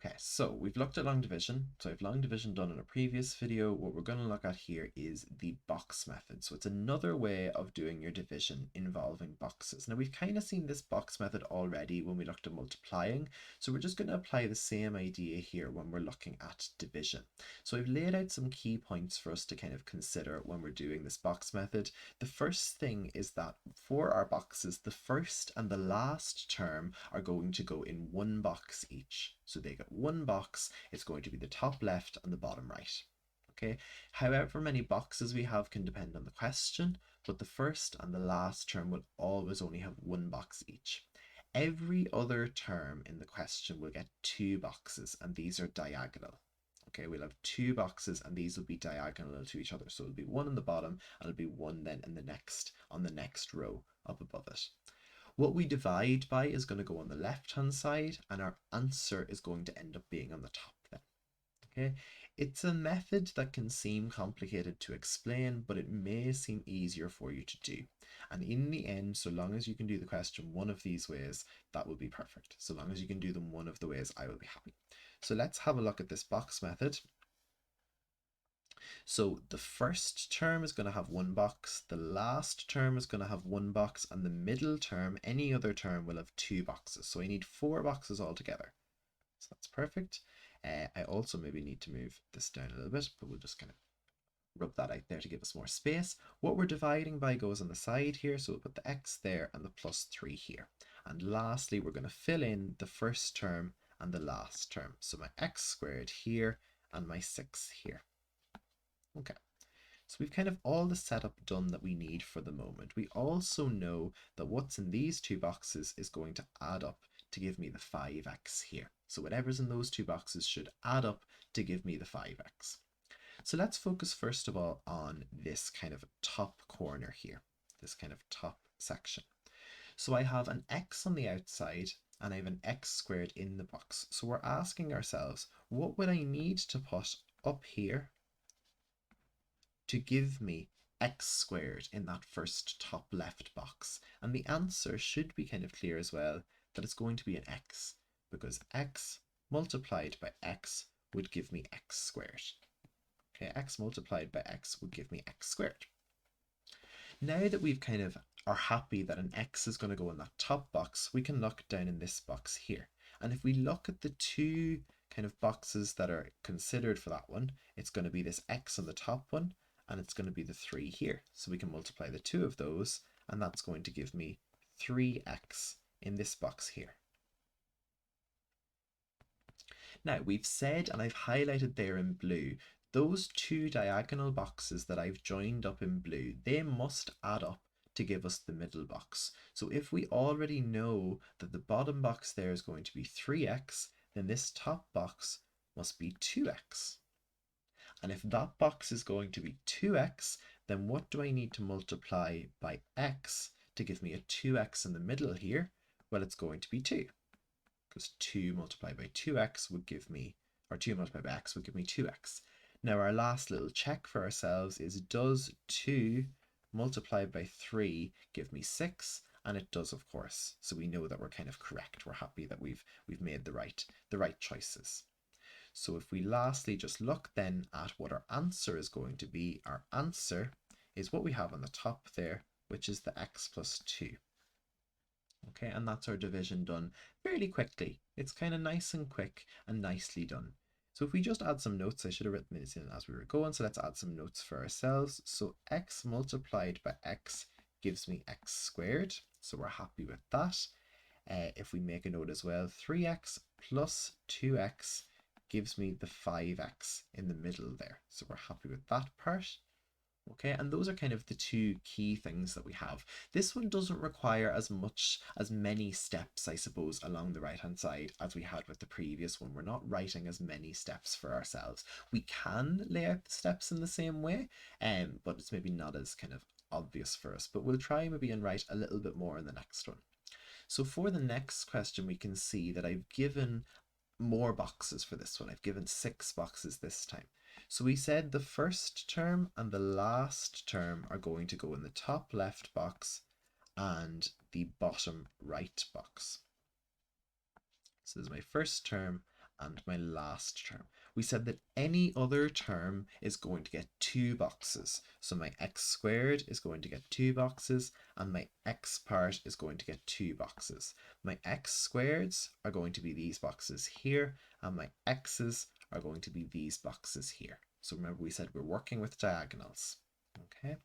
Okay, so we've looked at long division. So I've long division done in a previous video. What we're going to look at here is the box method. So it's another way of doing your division involving boxes. Now we've kind of seen this box method already when we looked at multiplying. So we're just going to apply the same idea here when we're looking at division. So I've laid out some key points for us to kind of consider when we're doing this box method. The first thing is that for our boxes, the first and the last term are going to go in one box each. So they get one box, it's going to be the top left and the bottom right. Okay, however many boxes we have can depend on the question, but the first and the last term will always only have one box each. Every other term in the question will get two boxes, and these are diagonal. Okay, we'll have two boxes and these will be diagonal to each other. So it'll be one on the bottom and it'll be one then in the next on the next row up above it. What we divide by is going to go on the left hand side and our answer is going to end up being on the top then. Okay, it's a method that can seem complicated to explain, but it may seem easier for you to do. And in the end, so long as you can do the question one of these ways, that will be perfect. So long as you can do them one of the ways, I will be happy. So let's have a look at this box method. So the first term is going to have one box, the last term is going to have one box, and the middle term, any other term, will have two boxes. So I need four boxes altogether. So that's perfect. I also maybe need to move this down a little bit, but we'll just kind of rub that out there to give us more space. What we're dividing by goes on the side here, so we'll put the x there and the +3 here. And lastly, we're going to fill in the first term and the last term. So my x squared here and my 6 here. Okay, so we've kind of all the setup done that we need for the moment. We also know that what's in these two boxes is going to add up to give me the 5x here. So whatever's in those two boxes should add up to give me the 5x. So let's focus first of all on this kind of top corner here, this kind of top section. So I have an x on the outside and I have an x squared in the box. So we're asking ourselves, what would I need to put up here to give me x squared in that first top left box? And the answer should be kind of clear as well, that it's going to be an x, because x multiplied by x would give me x squared. Okay, x multiplied by x would give me x squared. Now that we've kind of are happy that an x is going to go in that top box, we can look down in this box here. And if we look at the two kind of boxes that are considered for that one, it's going to be this x on the top one and it's going to be the 3 here. So we can multiply the two of those and that's going to give me 3x in this box here. Now we've said, and I've highlighted there in blue, those two diagonal boxes that I've joined up in blue, they must add up to give us the middle box. So if we already know that the bottom box there is going to be 3x, then this top box must be 2x. And if that box is going to be 2x, then what do I need to multiply by x to give me a 2x in the middle here? Well, it's going to be 2. Because 2 multiplied by 2x would give me, or 2 multiplied by x would give me 2x. Now our last little check for ourselves is, does 2 multiplied by 3 give me 6? And it does, of course. So we know that we're kind of correct. We're happy that we've made the right choices. So if we lastly just look then at what our answer is going to be, our answer is what we have on the top there, which is the x plus 2. Okay, and that's our division done fairly quickly. It's kind of nice and quick and nicely done. So if we just add some notes, I should have written this in as we were going, so let's add some notes for ourselves. So x multiplied by x gives me x squared, so we're happy with that. If we make a note as well, 3x plus 2x gives me the 5x in the middle there, so we're happy with that part. Okay, and those are kind of the two key things that we have. This one doesn't require as many steps, I suppose, along the right hand side as we had with the previous one. We're not writing as many steps for ourselves. We can lay out the steps in the same way, but it's maybe not as kind of obvious for us. But we'll try maybe and write a little bit more in the next one. So for the next question, we can see that I've given more boxes for this one. I've given 6 boxes this time. So we said the first term and the last term are going to go in the top left box and the bottom right box. So this is my first term and my last term. We said that any other term is going to get 2 boxes. So my x squared is going to get 2 boxes, and my x part is going to get 2 boxes. My x squareds are going to be these boxes here, and my x's are going to be these boxes here. So remember, we said we're working with diagonals. Okay.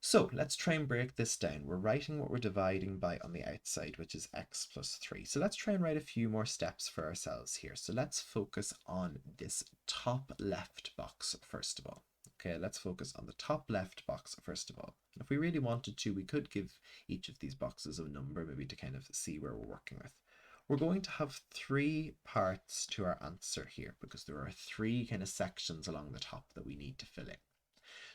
So let's try and break this down. We're writing what we're dividing by on the outside, which is x plus 3. So let's try and write a few more steps for ourselves here. So let's focus on this top left box first of all. Okay, let's focus on the top left box first of all. And if we really wanted to, we could give each of these boxes a number, maybe to kind of see where we're working with. We're going to have 3 parts to our answer here because there are 3 kind of sections along the top that we need to fill in.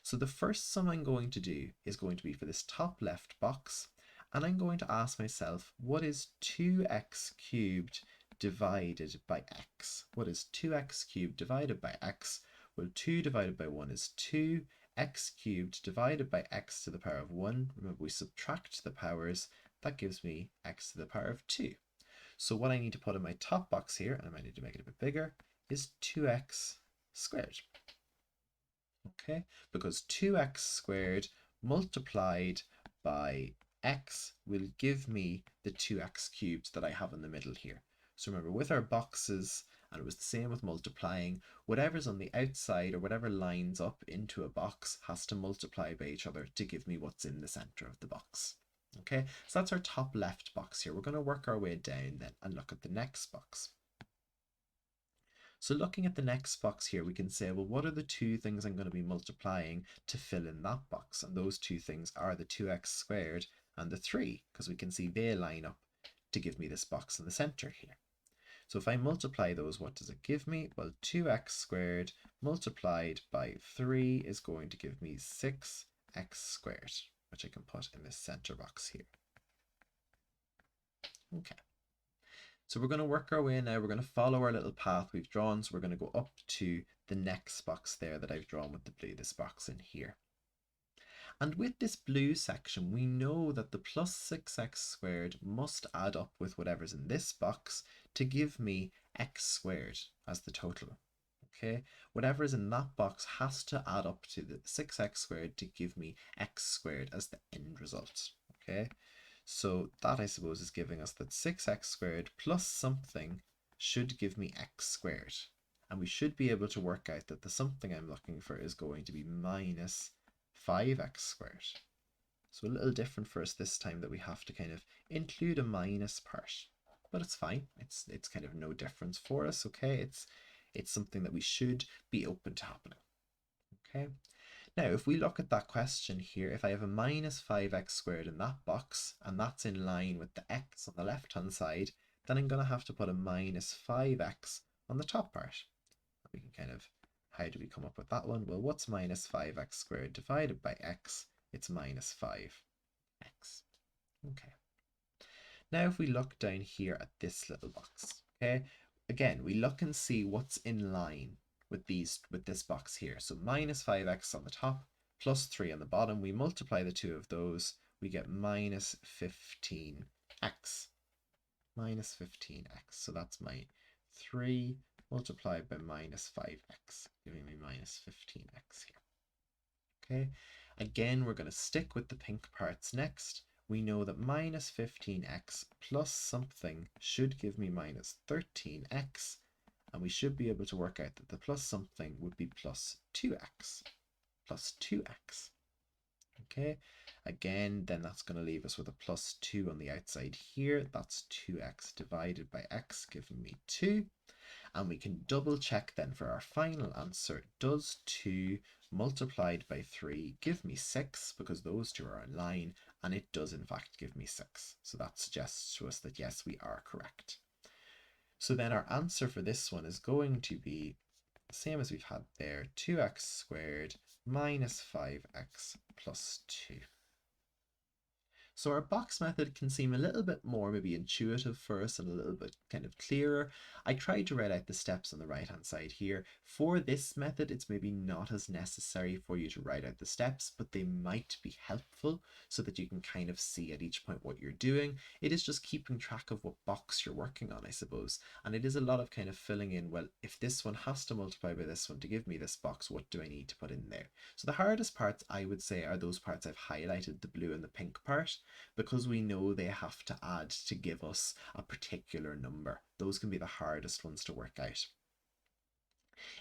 So the first sum I'm going to do is going to be for this top left box, and I'm going to ask myself, what is 2x cubed divided by x? What is 2x cubed divided by x? Well, 2 divided by 1 is 2. X cubed divided by x to the power of 1. Remember, we subtract the powers. That gives me x to the power of 2. So what I need to put in my top box here, and I might need to make it a bit bigger, is 2x squared. Okay, because 2x squared multiplied by x will give me the 2x cubed that I have in the middle here. So remember, with our boxes, and it was the same with multiplying, whatever's on the outside or whatever lines up into a box has to multiply by each other to give me what's in the center of the box. Okay, so that's our top left box here. We're going to work our way down then and look at the next box. So looking at the next box here, we can say, well, what are the 2 things I'm going to be multiplying to fill in that box? And those 2 things are the 2x squared and the 3, because we can see they line up to give me this box in the center here. So if I multiply those, what does it give me? Well, 2x squared multiplied by 3 is going to give me 6x squared, which I can put in this center box here. Okay. So we're going to work our way now. We're going to follow our little path we've drawn. So we're going to go up to the next box there that I've drawn with the blue, this box in here. And with this blue section, we know that the plus 6x squared must add up with whatever's in this box to give me x squared as the total. Okay, whatever is in that box has to add up to the 6x squared to give me x squared as the end result. Okay. So that, I suppose, is giving us that 6x squared plus something should give me x squared. And we should be able to work out that the something I'm looking for is going to be minus 5x squared. So a little different for us this time, that we have to kind of include a minus part. But it's fine. It's kind of no difference for us, okay? It's something that we should be open to happening. Okay? Now, if we look at that question here, if I have a minus 5x squared in that box, and that's in line with the x on the left-hand side, then I'm going to have to put a minus 5x on the top part. We can kind of, how do we come up with that one? Well, what's minus 5x squared divided by x? It's minus 5x. Okay. Now, if we look down here at this little box, okay, again, we look and see what's in line with this box here. So minus 5x on the top, plus 3 on the bottom. We multiply the 2 of those, we get minus 15x. Minus 15x. So that's my 3 multiplied by minus 5x, giving me minus 15x here. Okay, again, we're going to stick with the pink parts next. We know that minus 15x plus something should give me minus 13x. And we should be able to work out that the plus something would be plus 2x. Plus 2x. Okay, again, then that's going to leave us with a plus 2 on the outside here. That's 2x divided by x, giving me 2. And we can double check then for our final answer. Does 2 multiplied by 3 give me 6? Because those 2 are in line, and it does in fact give me 6. So that suggests to us that yes, we are correct. So then our answer for this one is going to be the same as we've had there, 2x squared minus 5x plus 2. So our box method can seem a little bit more maybe intuitive first and a little bit kind of clearer. I tried to write out the steps on the right hand side here. For this method, it's maybe not as necessary for you to write out the steps, but they might be helpful so that you can kind of see at each point what you're doing. It is just keeping track of what box you're working on, I suppose. And it is a lot of kind of filling in, well, if this one has to multiply by this one to give me this box, what do I need to put in there? So the hardest parts, I would say, are those parts I've highlighted, the blue and the pink part, because we know they have to add to give us a particular number. Those can be the hardest ones to work out.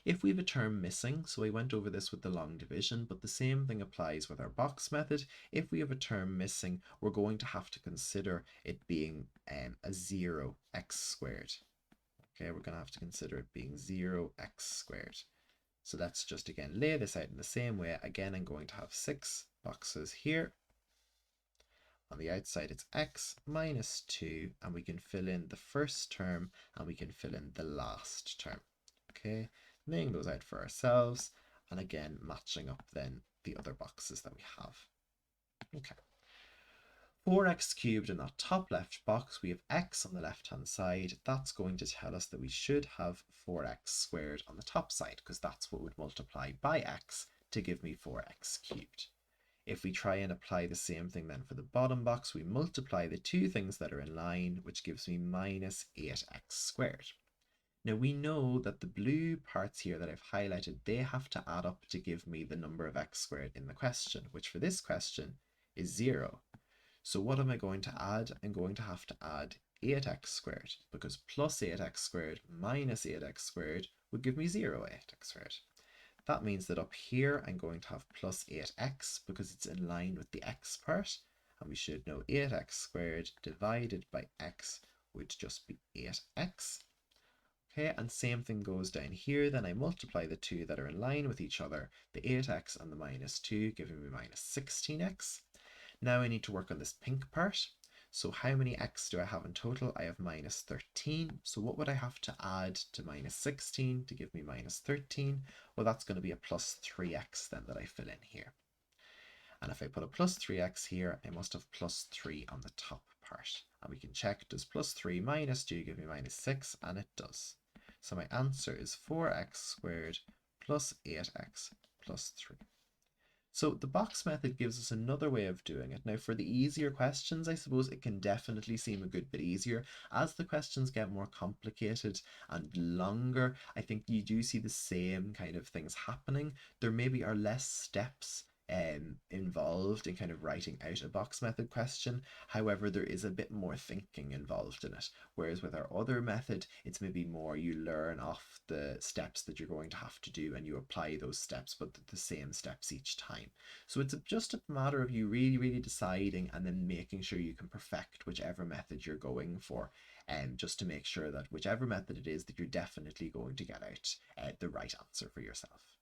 If we have a term missing, so I went over this with the long division, but the same thing applies with our box method. If we have a term missing, we're going to have to consider it being a 0x squared. Okay, we're going to have to consider it being 0x squared. So let's just again lay this out in the same way. Again, I'm going to have 6 boxes here. On the outside, it's x minus 2, and we can fill in the first term and we can fill in the last term. Okay, laying those out for ourselves, and again, matching up then the other boxes that we have. Okay. 4x cubed in that top left box, we have x on the left hand side. That's going to tell us that we should have 4x squared on the top side, because that's what would multiply by x to give me 4x cubed. If we try and apply the same thing then for the bottom box, we multiply the two things that are in line, which gives me minus 8x squared. Now we know that the blue parts here that I've highlighted, they have to add up to give me the number of x squared in the question, which for this question is 0. So what am I going to add? I'm going to have to add 8x squared, because plus 8x squared minus 8x squared would give me 0 8x squared. That means that up here I'm going to have plus 8x because it's in line with the x part, and we should know 8x squared divided by x would just be 8x. Okay, and same thing goes down here. Then I multiply the two that are in line with each other, the 8x and the minus 2, giving me minus 16x. Now I need to work on this pink part. So how many x do I have in total? I have minus 13. So what would I have to add to minus 16 to give me minus 13? Well, that's going to be a plus 3x then that I fill in here. And if I put a plus 3x here, I must have plus 3 on the top part. And we can check, does plus 3 minus 2 give me minus 6? And it does. So my answer is 4x squared plus 8x plus 3. So the box method gives us another way of doing it. Now for the easier questions, I suppose it can definitely seem a good bit easier. As the questions get more complicated and longer, I think you do see the same kind of things happening. There maybe are less steps involved in kind of writing out a box method question. However, there is a bit more thinking involved in it. Whereas with our other method, it's maybe more you learn off the steps that you're going to have to do and you apply those steps, but the same steps each time. So it's just a matter of you really deciding and then making sure you can perfect whichever method you're going for, and just to make sure that whichever method it is that you're definitely going to get out the right answer for yourself.